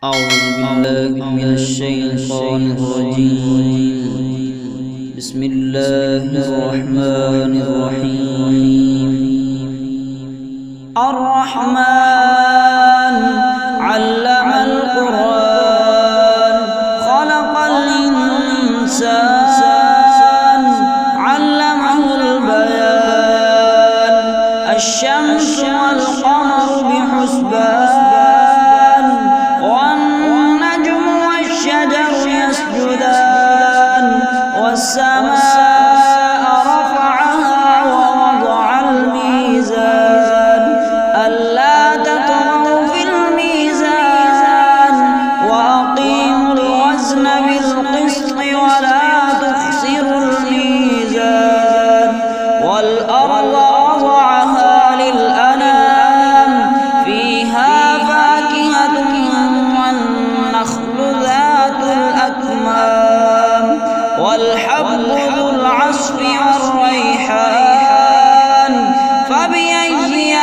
أعوذ بالله من الشيطان الرجيم. بسم الله الرحمن الرحيم. الرحمن علم القرآن خلق الإنسان علمه البيان الشمس والقمر بحسبان والسماء رفعها ووضع الميزان ألا تطغوا في الميزان وأقيموا الوزن بالقسط ولا تخسروا الميزان والأرض وضعها للأنام فيها فاكهة والنخل ذات الأكمام والحب ذو العصف والريحان فبأي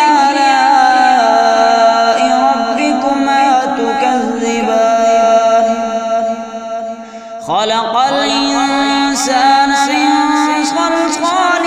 آلاء ربكما تكذبان خلق الإنسان من صلصال